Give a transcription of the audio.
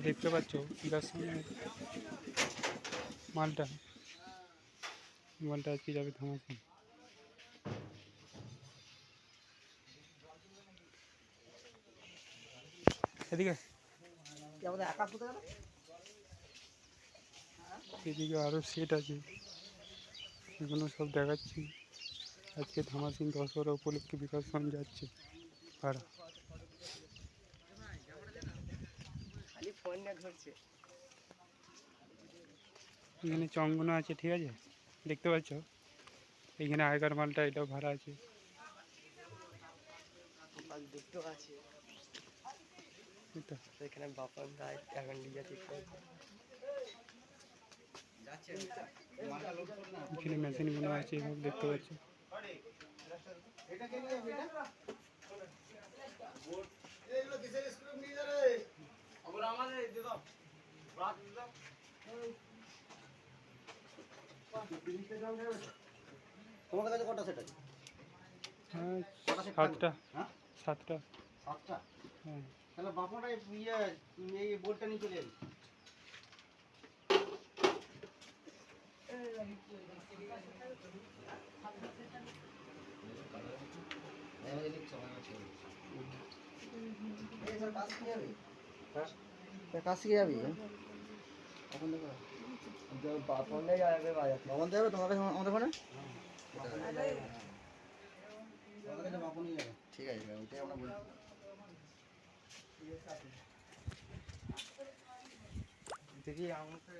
দেখতে পাচ্ছ যার সামনে মালটা আজকে যাবে থামাসি। এদিকে এদিকে আরও সেট আছে, এগুলো সব দেখাচ্ছি। আজকে ধামাসিং দশহরা উপলক্ষে বিকাশন যাচ্ছে ভাড়া। এখানে চঙ্গনা আছে, ঠিক আছে, দেখতে পাচ্ছ। এখানে আগেকার মালটা এটাও ভাড়া আছে। এখানে বাপন দায় এখন লিজা ঠিক আছে। এখানে মেশিনগুলো আছে, এভাবে দেখতে পাচ্ছ। তোমার কাছে কটা সেট আছে? হ্যাঁ, সাতটা। সাতটা। হ্যাঁ, তাহলে বাপনটা এই বোর্ডটা নিয়ে চলে যাবে। কাজ শিখে যাবি এখন দেখো বাপনে যাবে বাজার বাপন যাবে তোমার কাছে আমাদের ওখানে বাপনই যাবে। ঠিক আছে ওইটাই আমরা বলছি। দেখি আমাকে